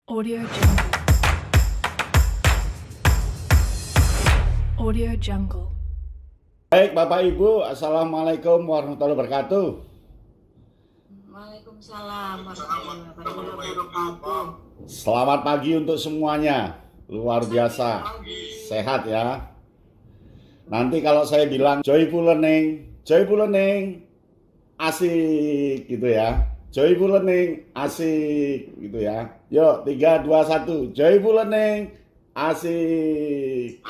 Audio Jungle. Audio Jungle. Baik Bapak Ibu, Assalamualaikum warahmatullahi wabarakatuh. Waalaikumsalam warahmatullahi wabarakatuh. Selamat pagi untuk semuanya. Luar biasa, sehat ya. Nanti kalau saya bilang joyful learning, asik gitu ya. Joyful learning, asik gitu ya. Yuk, 3, 2, 1, joyful learning, asik.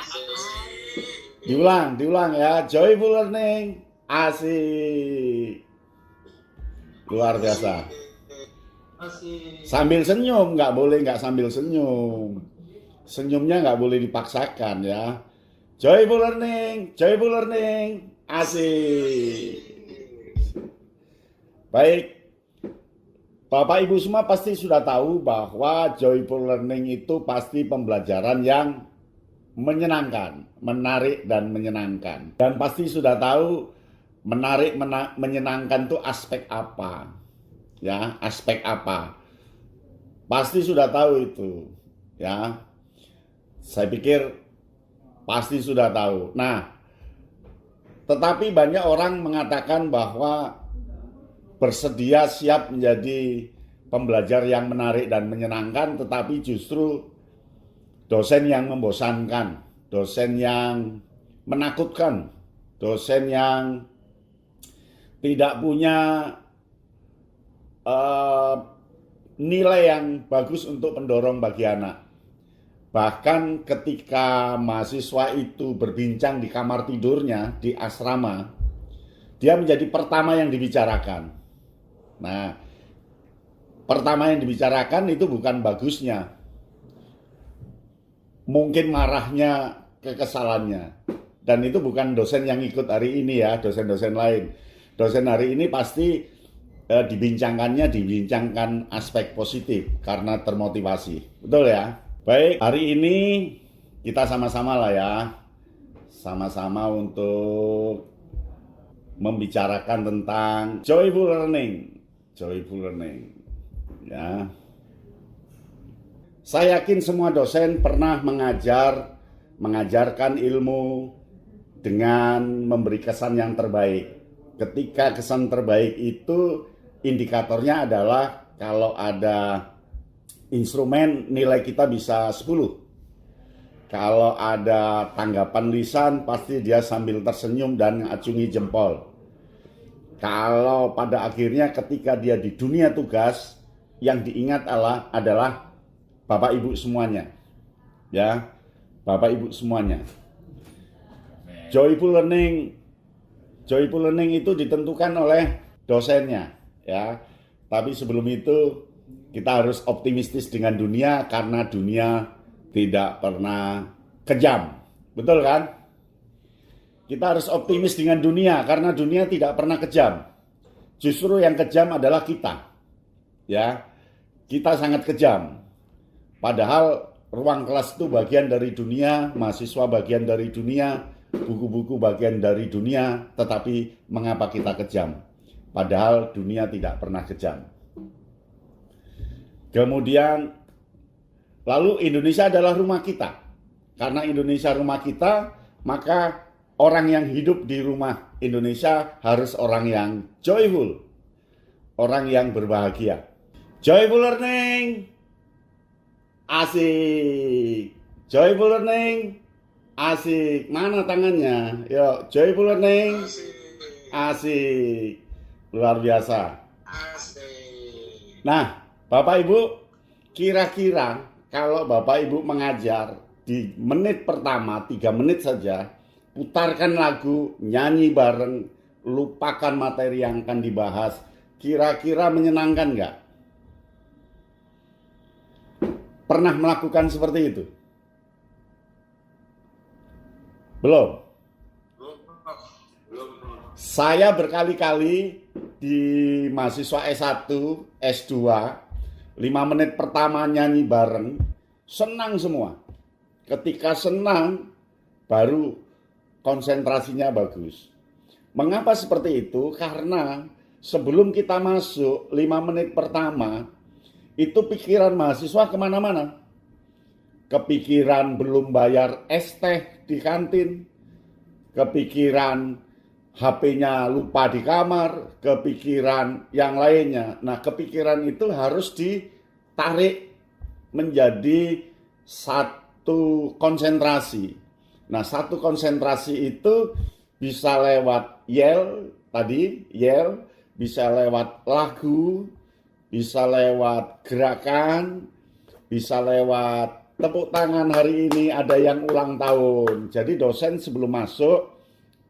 Diulang ya, joyful learning, asik. Luar biasa. Sambil senyum, nggak boleh nggak sambil senyum. Senyumnya nggak boleh dipaksakan ya. Joyful learning, asik. Baik, Bapak Ibu semua pasti sudah tahu bahwa joyful learning itu pasti pembelajaran yang menyenangkan, menarik dan menyenangkan. Dan pasti sudah tahu menarik, menyenangkan itu aspek apa. Ya, aspek apa. Pasti sudah tahu itu. Ya. Saya pikir pasti sudah tahu. Nah, tetapi banyak orang mengatakan bahwa bersedia siap menjadi pembelajar yang menarik dan menyenangkan, tetapi justru dosen yang membosankan, dosen yang menakutkan, dosen yang tidak punya nilai yang bagus untuk pendorong bagi anak. Bahkan ketika mahasiswa itu berbincang di kamar tidurnya, di asrama, dia menjadi pertama yang dibicarakan. Nah, pertama yang dibicarakan itu bukan bagusnya, mungkin marahnya, kekesalannya. Dan itu bukan dosen yang ikut hari ini ya, dosen-dosen lain. Dosen hari ini pasti dibincangkan aspek positif karena termotivasi. Betul ya? Baik, hari ini kita sama-sama lah ya. Sama-sama untuk membicarakan tentang joyful learning. Ya. Saya yakin semua dosen pernah mengajarkan ilmu dengan memberi kesan yang terbaik. Ketika kesan terbaik itu indikatornya adalah kalau ada instrumen nilai kita bisa 10. Kalau ada tanggapan lisan pasti dia sambil tersenyum dan ngacungi jempol. Kalau pada akhirnya ketika dia di dunia tugas, yang diingat adalah Bapak Ibu semuanya. Ya, Bapak Ibu semuanya. Joyful learning itu ditentukan oleh dosennya, ya. Tapi sebelum itu kita harus optimistis dengan dunia karena dunia tidak pernah kejam. Betul kan? Kita harus optimis dengan dunia karena dunia tidak pernah kejam. Justru yang kejam adalah kita. Ya. Kita sangat kejam. Padahal ruang kelas itu bagian dari dunia, mahasiswa bagian dari dunia, buku-buku bagian dari dunia, tetapi mengapa kita kejam? Padahal dunia tidak pernah kejam. Kemudian, lalu Indonesia adalah rumah kita. Karena Indonesia rumah kita, maka orang yang hidup di rumah Indonesia harus orang yang joyful, orang yang berbahagia. Joyful learning, asik. Joyful learning, asik. Mana tangannya? Yuk, joyful learning, asik. Luar biasa. Nah, Bapak Ibu, kira-kira kalau Bapak Ibu mengajar di menit pertama, 3 menit saja, putarkan lagu, nyanyi bareng, lupakan materi yang akan dibahas, kira-kira menyenangkan nggak? Pernah melakukan seperti itu? Belum? Saya berkali-kali di mahasiswa S1, S2, 5 menit pertama nyanyi bareng, senang semua. Ketika senang, baru konsentrasinya bagus. Mengapa seperti itu? Karena sebelum kita masuk 5 menit pertama, itu pikiran mahasiswa kemana-mana. Kepikiran belum bayar es teh di kantin, kepikiran HP-nya lupa di kamar, kepikiran yang lainnya. Nah, kepikiran itu harus ditarik menjadi satu konsentrasi. Nah, satu konsentrasi itu bisa lewat yel, bisa lewat lagu, bisa lewat gerakan, bisa lewat tepuk tangan hari ini ada yang ulang tahun. Jadi dosen sebelum masuk,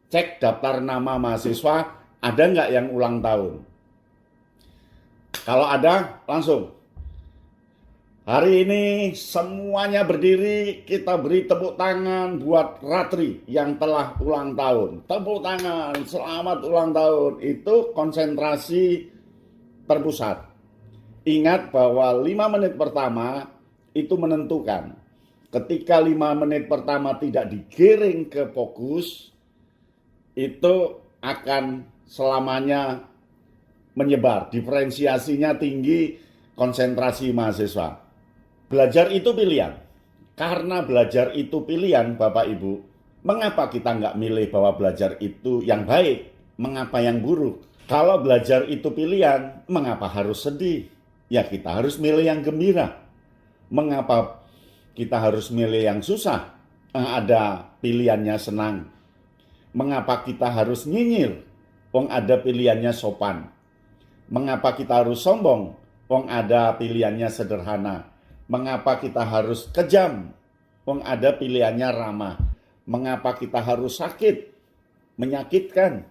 cek daftar nama mahasiswa, ada nggak yang ulang tahun? Kalau ada, langsung. Hari ini semuanya berdiri, kita beri tepuk tangan buat Ratri yang telah ulang tahun. Tepuk tangan, selamat ulang tahun. Itu konsentrasi terpusat. Ingat bahwa 5 menit pertama itu menentukan. Ketika 5 menit pertama tidak digiring ke fokus, itu akan selamanya menyebar. Diferensiasinya tinggi, konsentrasi mahasiswa. Belajar itu pilihan. Karena belajar itu pilihan, Bapak Ibu, mengapa kita nggak milih bahwa belajar itu yang baik? Mengapa yang buruk? Kalau belajar itu pilihan, mengapa harus sedih? Ya kita harus milih yang gembira. Mengapa kita harus milih yang susah? Ada pilihannya senang. Mengapa kita harus nyinyir? Wong ada pilihannya sopan. Mengapa kita harus sombong? Wong ada pilihannya sederhana. Mengapa kita harus kejam? Wong ada pilihannya ramah. Mengapa kita harus sakit? Menyakitkan?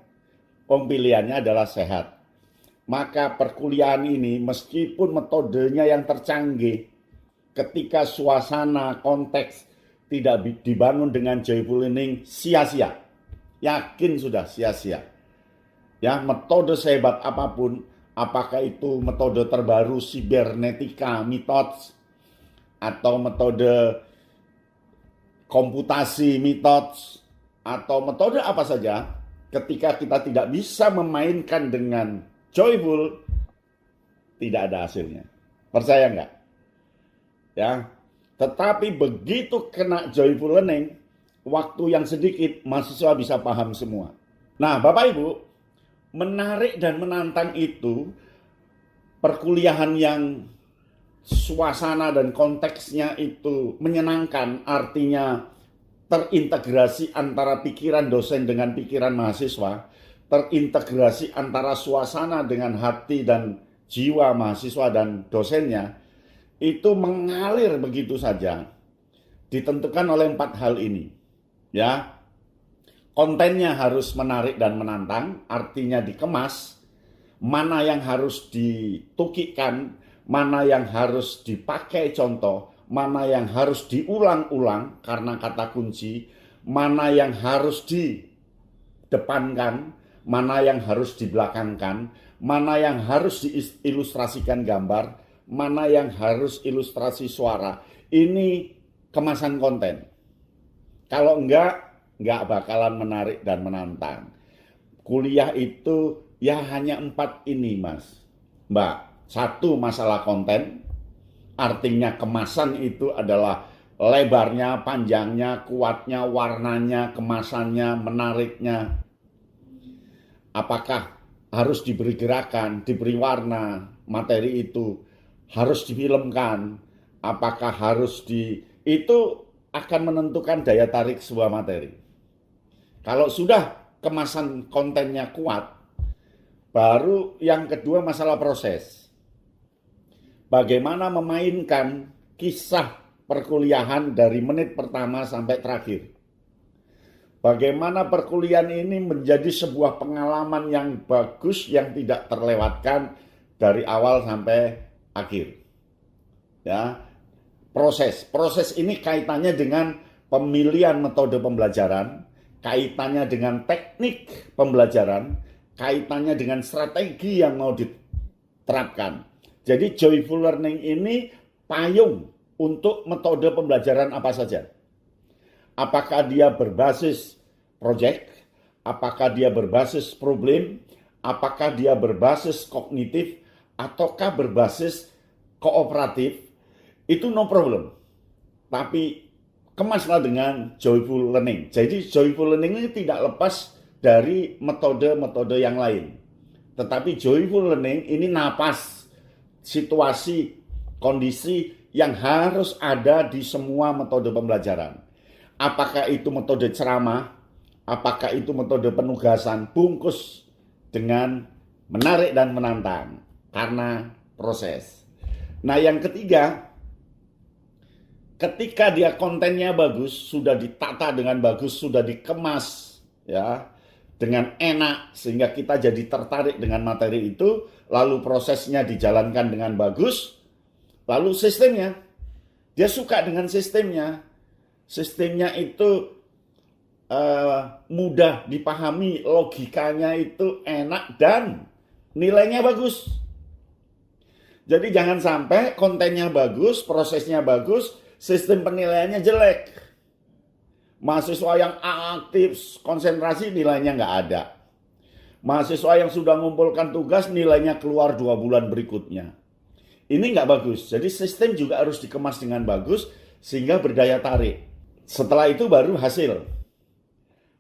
Wong pilihannya adalah sehat. Maka perkuliahan ini meskipun metodenya yang tercanggih, ketika suasana konteks tidak dibangun dengan joyful learning, sia-sia. Yakin sudah sia-sia. Ya, metode sehebat apapun, apakah itu metode terbaru sibernetika, methods, atau metode komputasi, methods, atau metode apa saja, ketika kita tidak bisa memainkan dengan joyful, tidak ada hasilnya. Percaya nggak? Ya, tetapi begitu kena joyful learning, waktu yang sedikit mahasiswa bisa paham semua. Nah, Bapak Ibu, menarik dan menantang itu perkuliahan yang suasana dan konteksnya itu menyenangkan, artinya terintegrasi antara pikiran dosen dengan pikiran mahasiswa, terintegrasi antara suasana dengan hati dan jiwa mahasiswa dan dosennya, itu mengalir begitu saja, ditentukan oleh 4 hal ini. Ya, kontennya harus menarik dan menantang, artinya dikemas, mana yang harus ditukikkan, mana yang harus dipakai contoh, mana yang harus diulang-ulang karena kata kunci, mana yang harus didepankan, mana yang harus dibelakangkan, mana yang harus diilustrasikan gambar, mana yang harus ilustrasi suara. Ini kemasan konten. Kalau enggak bakalan menarik dan menantang. Kuliah itu ya hanya 4 ini, Mas, Mbak. 1, masalah konten. Artinya kemasan itu adalah lebarnya, panjangnya, kuatnya, warnanya, kemasannya, menariknya. Apakah harus diberi gerakan, diberi warna, materi itu harus difilmkan, apakah harus itu akan menentukan daya tarik sebuah materi. Kalau sudah kemasan kontennya kuat, baru yang kedua masalah proses. Bagaimana memainkan kisah perkuliahan dari menit pertama sampai terakhir. Bagaimana perkuliahan ini menjadi sebuah pengalaman yang bagus yang tidak terlewatkan dari awal sampai akhir. Ya, proses ini kaitannya dengan pemilihan metode pembelajaran, kaitannya dengan teknik pembelajaran, kaitannya dengan strategi yang mau diterapkan. Jadi joyful learning ini payung untuk metode pembelajaran apa saja. Apakah dia berbasis project, apakah dia berbasis problem, apakah dia berbasis kognitif, ataukah berbasis kooperatif, itu no problem. Tapi kemaslah dengan joyful learning. Jadi joyful learning ini tidak lepas dari metode-metode yang lain. Tetapi joyful learning ini napas situasi, kondisi yang harus ada di semua metode pembelajaran. Apakah itu metode ceramah, apakah itu metode penugasan, bungkus dengan menarik dan menantang karena proses. Nah, yang ketiga, ketika dia kontennya bagus, sudah ditata dengan bagus, sudah dikemas ya dengan enak sehingga kita jadi tertarik dengan materi itu, lalu prosesnya dijalankan dengan bagus, lalu sistemnya, dia suka dengan sistemnya. Sistemnya itu mudah dipahami, logikanya itu enak dan nilainya bagus. Jadi jangan sampai kontennya bagus, prosesnya bagus, sistem penilaiannya jelek. Mahasiswa yang aktif, konsentrasi, nilainya nggak ada. Mahasiswa yang sudah mengumpulkan tugas, nilainya keluar 2 bulan berikutnya. Ini nggak bagus. Jadi sistem juga harus dikemas dengan bagus sehingga berdaya tarik. Setelah itu baru hasil.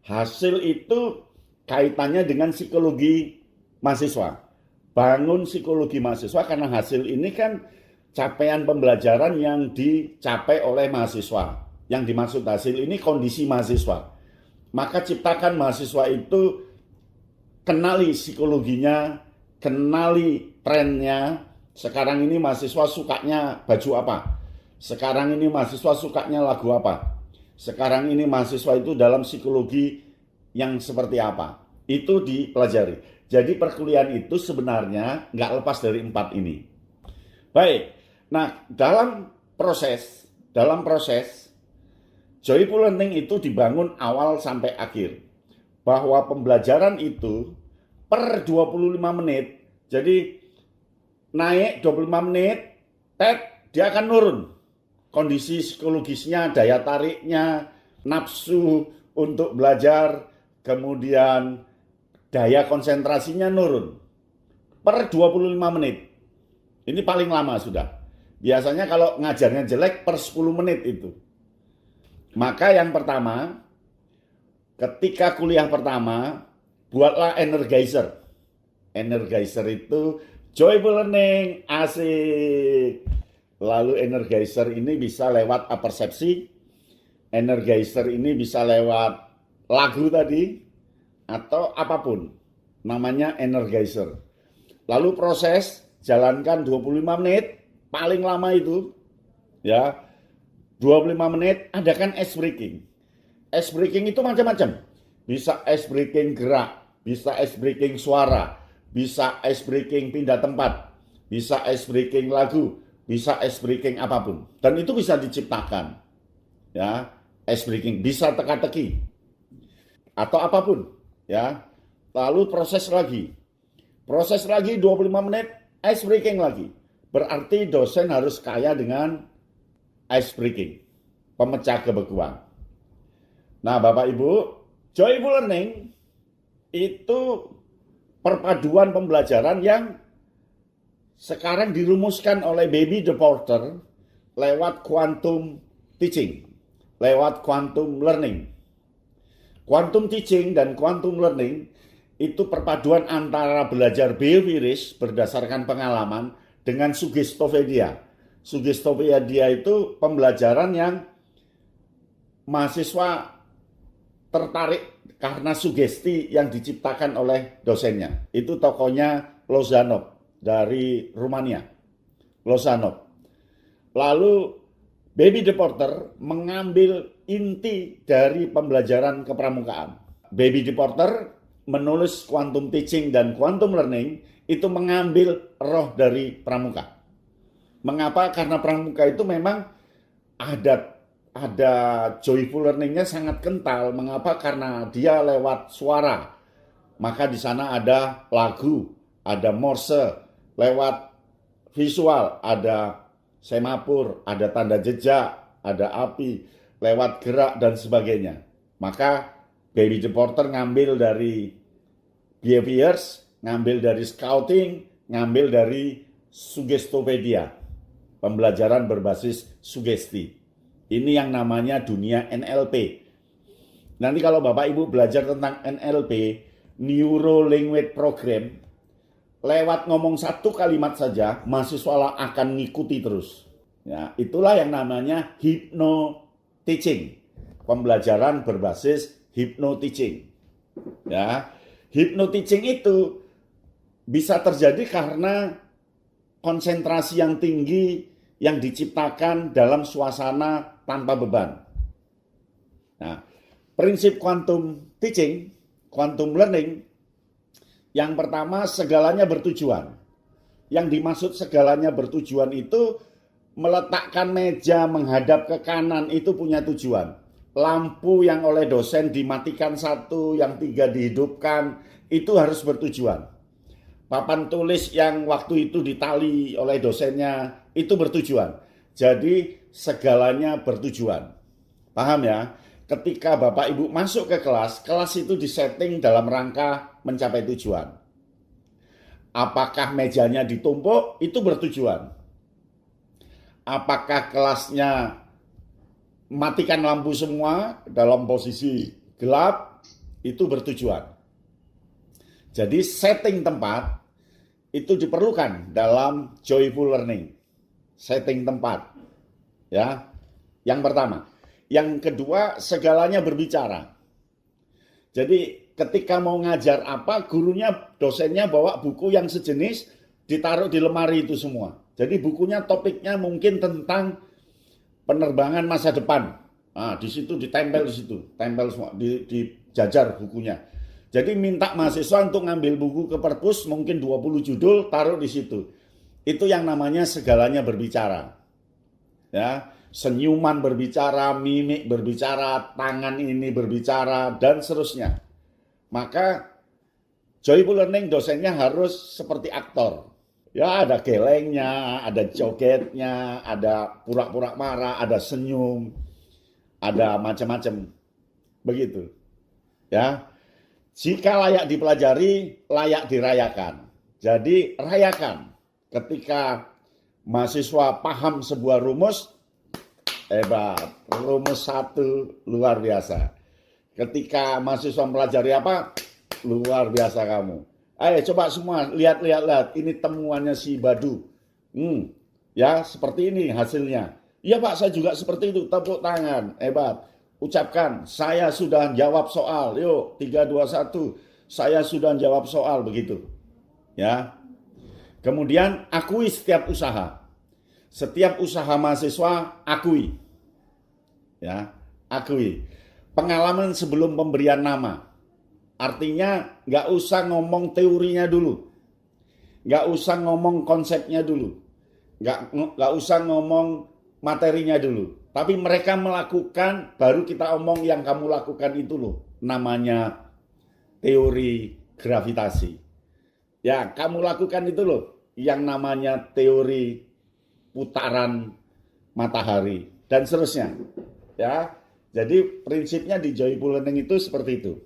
Hasil itu kaitannya dengan psikologi mahasiswa. Bangun psikologi mahasiswa karena hasil ini kan capaian pembelajaran yang dicapai oleh mahasiswa. Yang dimaksud hasil ini kondisi mahasiswa. Maka ciptakan mahasiswa itu, kenali psikologinya, kenali trennya. Sekarang ini mahasiswa sukanya baju apa? Sekarang ini mahasiswa sukanya lagu apa? Sekarang ini mahasiswa itu dalam psikologi yang seperti apa? Itu dipelajari. Jadi perkuliahan itu sebenarnya nggak lepas dari 4 ini. Baik, nah dalam proses joyful learning itu dibangun awal sampai akhir. Bahwa pembelajaran itu per 25 menit, jadi naik 25 menit, dia akan nurun. Kondisi psikologisnya, daya tariknya, nafsu untuk belajar, kemudian daya konsentrasinya nurun. Per 25 menit. Ini paling lama sudah. Biasanya kalau ngajarnya jelek per 10 menit itu. Maka yang pertama, ketika kuliah pertama, buatlah energizer. Energizer itu joyful learning, asik. Lalu energizer ini bisa lewat apersepsi, energizer ini bisa lewat lagu tadi, atau apapun, namanya energizer. Lalu proses, jalankan 25 menit, paling lama itu, ya, 25 menit, adakan ice breaking. Ice breaking itu macam-macam, bisa ice breaking gerak, bisa ice breaking suara, bisa ice breaking pindah tempat, bisa ice breaking lagu, bisa ice breaking apapun, dan itu bisa diciptakan, ya, ice breaking bisa teka-teki atau apapun, ya. Lalu proses lagi 25 menit ice breaking lagi, berarti dosen harus kaya dengan ice breaking, pemecah kebekuan. Nah, Bapak Ibu, joyful learning itu perpaduan pembelajaran yang sekarang dirumuskan oleh Baby DePorter lewat quantum teaching, lewat quantum learning. Quantum teaching dan quantum learning itu perpaduan antara belajar behavioris berdasarkan pengalaman dengan sugestopedia. Sugestopedia itu pembelajaran yang mahasiswa tertarik karena sugesti yang diciptakan oleh dosennya. Itu tokohnya Lozanov dari Rumania, Lozanov. Lalu Baby DePorter mengambil inti dari pembelajaran kepramukaan. Baby DePorter menulis quantum teaching dan quantum learning itu mengambil roh dari pramuka. Mengapa? Karena pramuka itu memang ada joyful learningnya sangat kental. Mengapa? Karena dia lewat suara. Maka di sana ada lagu, ada morse. Lewat visual, ada semapur, ada tanda jejak, ada api, lewat gerak dan sebagainya. Maka Baby DePorter ngambil dari behaviors, ngambil dari scouting, ngambil dari sugestopedia. pembelajaran berbasis sugesti. Ini yang namanya dunia NLP. Nanti kalau Bapak Ibu belajar tentang NLP, Neuro Language Program, lewat ngomong satu kalimat saja, mahasiswa akan ngikuti terus. Ya, itulah yang namanya hypno teaching, pembelajaran berbasis hypno teaching. Ya, hypno teaching itu bisa terjadi karena konsentrasi yang tinggi yang diciptakan dalam suasana tanpa beban. Nah, prinsip quantum teaching, quantum learning, yang pertama segalanya bertujuan. Yang dimaksud segalanya bertujuan itu meletakkan meja menghadap ke kanan itu punya tujuan. Lampu yang oleh dosen dimatikan satu, yang tiga dihidupkan, itu harus bertujuan. Papan tulis yang waktu itu ditali oleh dosennya itu bertujuan. Jadi segalanya bertujuan. Paham ya? Ketika Bapak Ibu masuk ke kelas, kelas itu disetting dalam rangka mencapai tujuan. Apakah mejanya ditumpuk? Itu bertujuan. Apakah kelasnya matikan lampu semua dalam posisi gelap? Itu bertujuan. Jadi setting tempat itu diperlukan dalam joyful learning. Setting tempat. Ya. Yang pertama. Yang kedua, segalanya berbicara. Jadi ketika mau ngajar apa, gurunya, dosennya bawa buku yang sejenis, ditaruh di lemari itu semua. Jadi bukunya topiknya mungkin tentang penerbangan masa depan. Nah, di situ ditempel di situ, tempel semua, dijajar bukunya. Jadi minta mahasiswa untuk ngambil buku ke perpus, mungkin 20 judul, taruh di situ. Itu yang namanya segalanya berbicara. Ya, senyuman berbicara, mimik berbicara, tangan ini berbicara, dan seterusnya. Maka joyful learning dosennya harus seperti aktor. Ya, ada gelengnya, ada jogetnya, ada pura-pura marah, ada senyum, ada macam-macam. Begitu. Ya. Jika layak dipelajari, layak dirayakan. Jadi rayakan. Ketika mahasiswa paham sebuah rumus, hebat. Rumus satu luar biasa. Ketika mahasiswa mempelajari apa, luar biasa kamu. Ayo coba semua lihat. Ini temuannya si Badu. Ya seperti ini hasilnya. Iya Pak, saya juga seperti itu. Tepuk tangan, hebat. Ucapkan, saya sudah jawab soal. Yuk, 3, 2, 1. Saya sudah jawab soal, begitu. Ya. Kemudian, akui setiap usaha. Setiap usaha mahasiswa, akui. Ya, akui. Pengalaman sebelum pemberian nama. Artinya, nggak usah ngomong teorinya dulu. Nggak usah ngomong konsepnya dulu. Nggak usah ngomong materinya dulu. Tapi mereka melakukan, baru kita omong yang kamu lakukan itu loh. Namanya teori gravitasi. Ya, kamu lakukan itu loh. Yang namanya teori putaran matahari. Dan seterusnya. Ya, jadi prinsipnya di joyful learning itu seperti itu.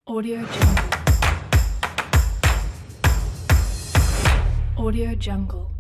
Audio Jungle. Audio Jungle.